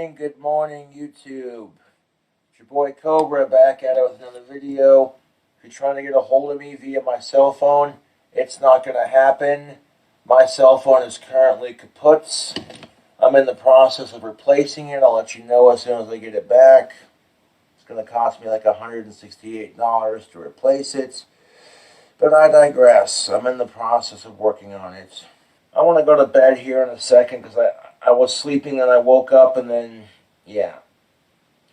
Good morning, YouTube. It's your boy Cobra back at it with another video. If you're trying to get a hold of me via my cell phone, it's not going to happen. My cell phone is currently kaput. I'm in the process of replacing it. I'll let you know as soon as I get it back. It's going to cost me like $168 to replace it. But I digress. I'm in the process of working on it. I want to go to bed here in a second because I was sleeping and I woke up and then, yeah.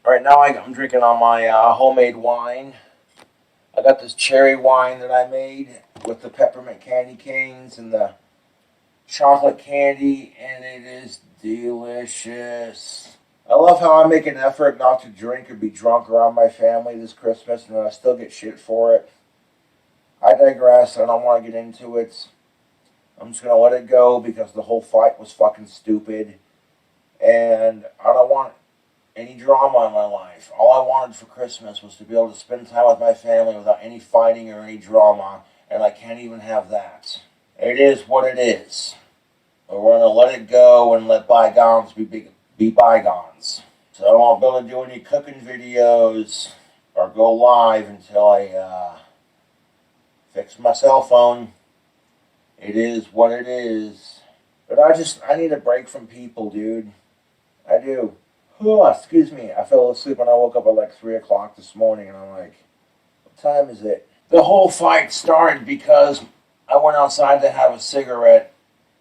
Right now I'm drinking on my homemade wine. I got this cherry wine that I made with the peppermint candy canes and the chocolate candy, and it is delicious. I love how I make an effort not to drink or be drunk around my family this Christmas, and I still get shit for it. I digress. I don't want to get into it. I'm just going to let it go because the whole fight was fucking stupid. And I don't want any drama in my life. All I wanted for Christmas was to be able to spend time with my family without any fighting or any drama. And I can't even have that. It is what it is. But we're going to let it go and let bygones be bygones. So I won't be able to do any cooking videos or go live until I fix my cell phone. It is what it is. But I need a break from people, dude. I do. Oh, excuse me. I fell asleep when I woke up at like 3 o'clock this morning, and I'm like, what time is it? The whole fight started because I went outside to have a cigarette,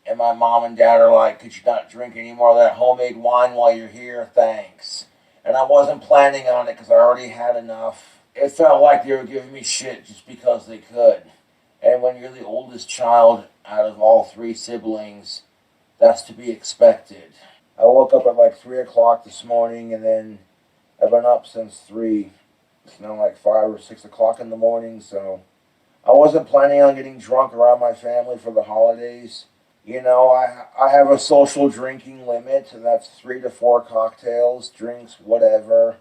and my mom and dad are like, could you not drink any more of that homemade wine while you're here? Thanks. And I wasn't planning on it because I already had enough. It felt like they were giving me shit just because they could. And when you're the oldest child out of all 3 siblings, that's to be expected. I woke up at like 3 o'clock this morning, and then I've been up since 3. It's now like 5 or 6 o'clock in the morning, so I wasn't planning on getting drunk around my family for the holidays. You know, I have a social drinking limit, and that's 3 to 4 cocktails, drinks, whatever.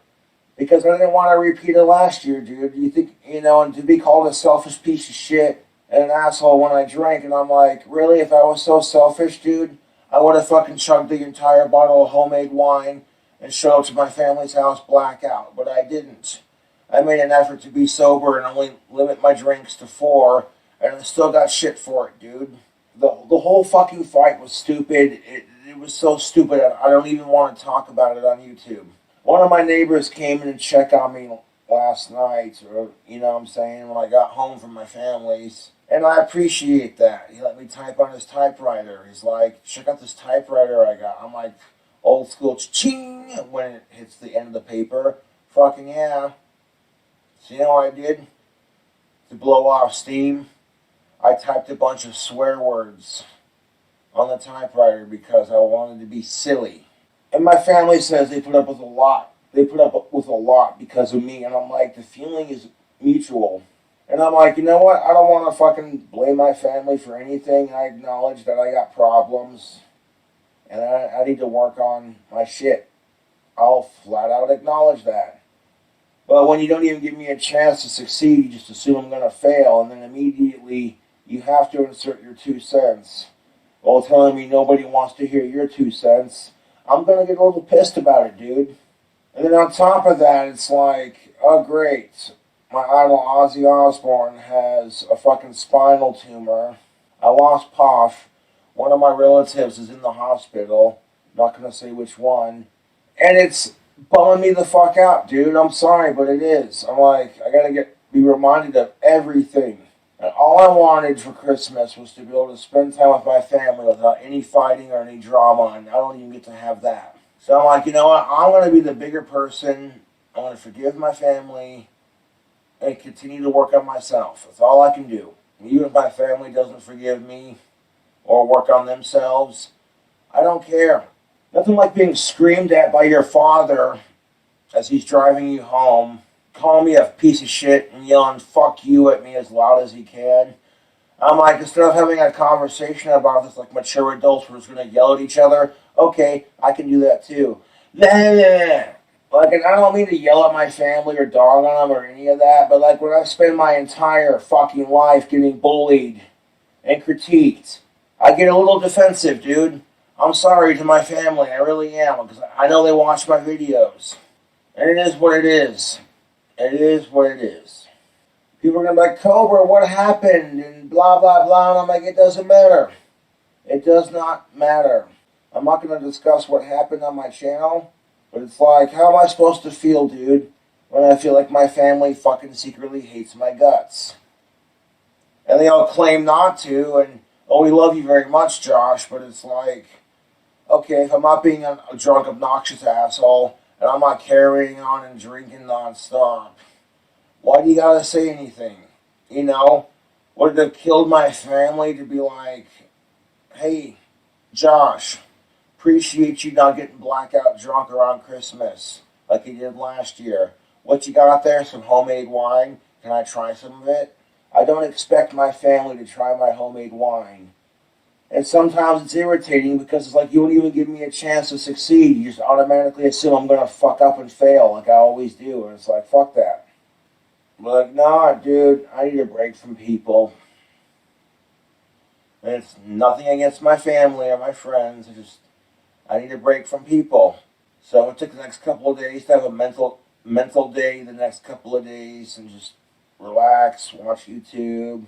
Because I didn't want to repeat it last year, dude. You think, and to be called a selfish piece of shit and an asshole when I drank, and I'm like, really? If I was so selfish, dude, I would have fucking chugged the entire bottle of homemade wine and showed up to my family's house blackout, but I didn't. I made an effort to be sober and only limit my drinks to 4, and I still got shit for it, dude. The whole fucking fight was stupid. It was so stupid, I don't even want to talk about it on YouTube. One of my neighbors came in and checked on me last night, or, when I got home from my family's. And I appreciate that. He let me type on his typewriter. He's like, check out this typewriter I got. I'm like, old school ching when it hits the end of the paper. Fucking yeah. So you know what I did? To blow off steam, I typed a bunch of swear words on the typewriter because I wanted to be silly. And my family says they put up with a lot. They put up with a lot because of me. And I'm like, the feeling is mutual. And I'm like, you know what? I don't want to fucking blame my family for anything. I acknowledge that I got problems. And I need to work on my shit. I'll flat out acknowledge that. But when you don't even give me a chance to succeed, you just assume I'm going to fail. And then immediately you have to insert your 2 cents. While telling me nobody wants to hear your 2 cents. I'm going to get a little pissed about it, dude. And then on top of that, it's like, oh great. My idol Ozzy Osbourne has a fucking spinal tumor. I lost Puff. One of my relatives is in the hospital. Not going to say which one. And it's bumming me the fuck out, dude. I'm sorry, but it is. I'm like, I got to be reminded of everything. And all I wanted for Christmas was to be able to spend time with my family without any fighting or any drama, and I don't even get to have that. So I'm like, you know what? I'm going to be the bigger person. I'm going to forgive my family and continue to work on myself. That's all I can do. Even if my family doesn't forgive me or work on themselves, I don't care. Nothing like being screamed at by your father as he's driving you home, calling me a piece of shit and yelling fuck you at me as loud as he can. I'm like, instead of having a conversation about this like mature adults who are just going to yell at each other, okay, I can do that too. Like, and I don't mean to yell at my family or dog on them or any of that, but like when I spend my entire fucking life getting bullied and critiqued, I get a little defensive, dude. I'm sorry to my family, I really am, because I know they watch my videos. And it is what it is. It is what it is. People are going to be like, Cobra, what happened? And blah, blah, blah. And I'm like, it doesn't matter. It does not matter. I'm not going to discuss what happened on my channel, but it's like, how am I supposed to feel, dude, when I feel like my family fucking secretly hates my guts? And they all claim not to, and, oh, we love you very much, Josh, but it's like, okay, if I'm not being a drunk, obnoxious asshole, and I'm not carrying on and drinking nonstop, why do you gotta say anything? You know? Would it have killed my family to be like, hey, Josh, appreciate you not getting blackout drunk around Christmas like you did last year. What you got there? Some homemade wine? Can I try some of it? I don't expect my family to try my homemade wine. And sometimes it's irritating because it's like you won't even give me a chance to succeed. You just automatically assume I'm going to fuck up and fail like I always do. And it's like, fuck that. I'm like, nah, dude, I need a break from people. And it's nothing against my family or my friends. I need a break from people. So I took the next couple of days to have a mental day the next couple of days and just relax, watch YouTube,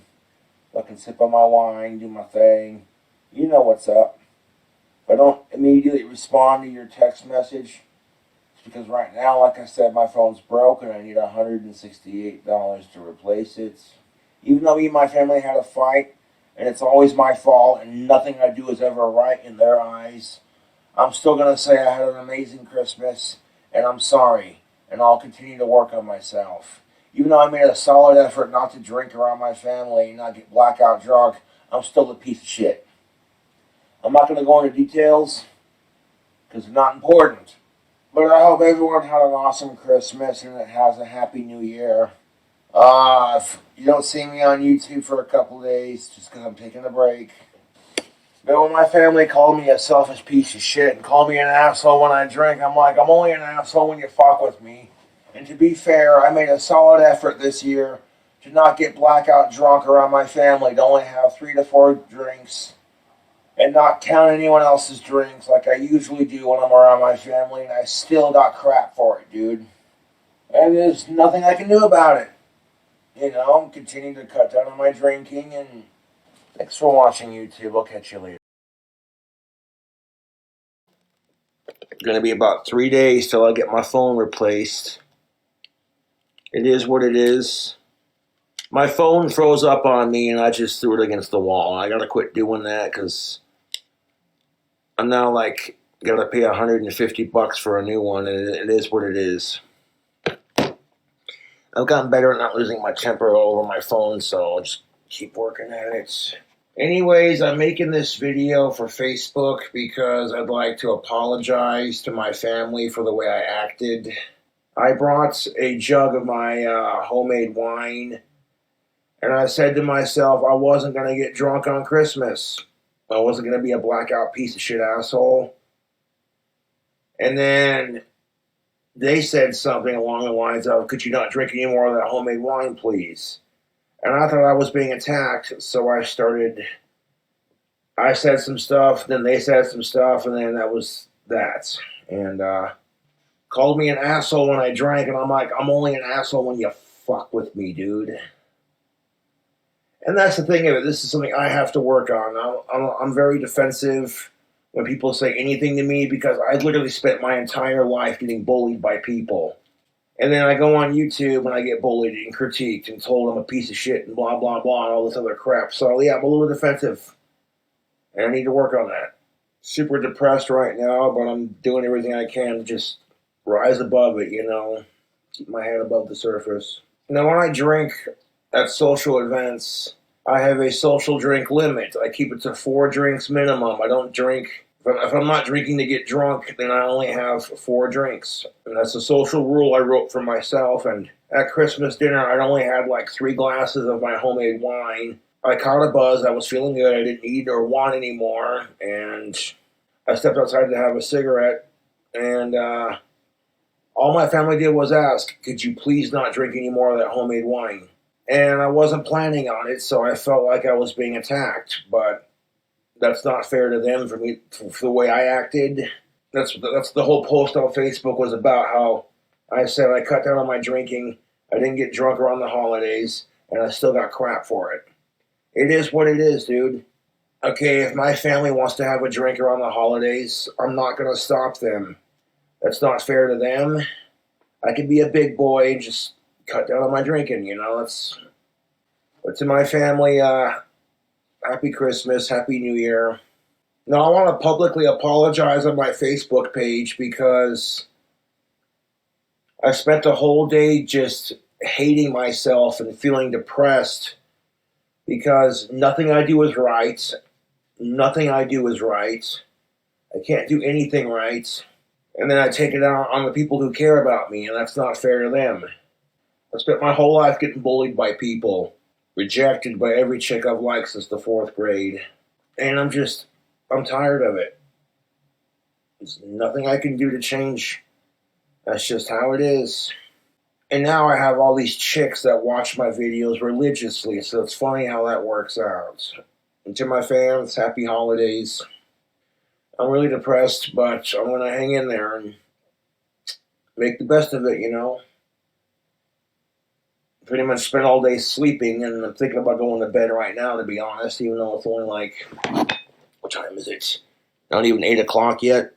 fucking sip on my wine, do my thing. You know what's up. If I don't immediately respond to your text message, it's because right now, like I said, my phone's broken. I need $168 to replace it. Even though me and my family had a fight, and it's always my fault, and nothing I do is ever right in their eyes, I'm still going to say I had an amazing Christmas, and I'm sorry, and I'll continue to work on myself. Even though I made a solid effort not to drink around my family and not get blackout drunk, I'm still a piece of shit. I'm not going to go into details because they're not important. But I hope everyone had an awesome Christmas and it has a happy new year. If you don't see me on YouTube for a couple days, just because I'm taking a break. But when my family called me a selfish piece of shit and called me an asshole when I drink, I'm like, I'm only an asshole when you fuck with me. And to be fair, I made a solid effort this year to not get blackout drunk around my family, to only have 3 to 4 drinks and not count anyone else's drinks like I usually do when I'm around my family, and I still got crap for it, dude. And there's nothing I can do about it. You know, I'm continuing to cut down on my drinking, and thanks for watching, YouTube. I'll catch you later. It's going to be about 3 days till I get my phone replaced. It is what it is. My phone froze up on me, and I just threw it against the wall. I got to quit doing that because I'm now like gotta pay $150 for a new one, and it is what it is. I've gotten better at not losing my temper over my phone, so I'll just keep working at it. Anyways, I'm making this video for Facebook because I'd like to apologize to my family for the way I acted. I brought a jug of my homemade wine, and I said to myself I wasn't going to get drunk on Christmas. I wasn't going to be a blackout piece of shit asshole. And then they said something along the lines of, could you not drink any more of that homemade wine, please? And I thought I was being attacked, so I said some stuff, then they said some stuff, and then that was that. And called me an asshole when I drank, and I'm like, I'm only an asshole when you fuck with me, dude. And that's the thing of it. This is something I have to work on. I'm very defensive when people say anything to me because I literally spent my entire life getting bullied by people. And then I go on YouTube and I get bullied and critiqued and told I'm a piece of shit and blah, blah, blah, and all this other crap. So, yeah, I'm a little defensive. And I need to work on that. Super depressed right now, but I'm doing everything I can to just rise above it, you know. Keep my head above the surface. Now, when I drink at social events, I have a social drink limit. I keep it to 4 drinks minimum. I don't drink. If I'm not drinking to get drunk, then I only have 4 drinks. And that's a social rule I wrote for myself. And at Christmas dinner, I'd only had like 3 glasses of my homemade wine. I caught a buzz. I was feeling good. I didn't need or want anymore. And I stepped outside to have a cigarette. And all my family did was ask, could you please not drink any more of that homemade wine? And I wasn't planning on it, so I felt like I was being attacked. But That's not fair to them for me, for the way I acted. That's the whole post on Facebook was about, how I said I cut down on my drinking, I didn't get drunk around the holidays, and I still got crap for it. It is what it is, dude. Okay, if my family wants to have a drink around the holidays, I'm not going to stop them. That's not fair to them. I could be a big boy and just cut down on my drinking, you know. But to my family, Happy Christmas, Happy New Year. Now, I want to publicly apologize on my Facebook page because I spent the whole day just hating myself and feeling depressed because nothing I do is right. Nothing I do is right. I can't do anything right. And then I take it out on the people who care about me, and that's not fair to them. I spent my whole life getting bullied by people, rejected by every chick I've liked since the 4th grade. And I'm tired of it. There's nothing I can do to change. That's just how it is. And now I have all these chicks that watch my videos religiously, so it's funny how that works out. And to my fans, happy holidays. I'm really depressed, but I'm going to hang in there and make the best of it, you know. Pretty much spent all day sleeping, and I'm thinking about going to bed right now, to be honest, even though it's only like, what time is it? Not even 8 o'clock yet.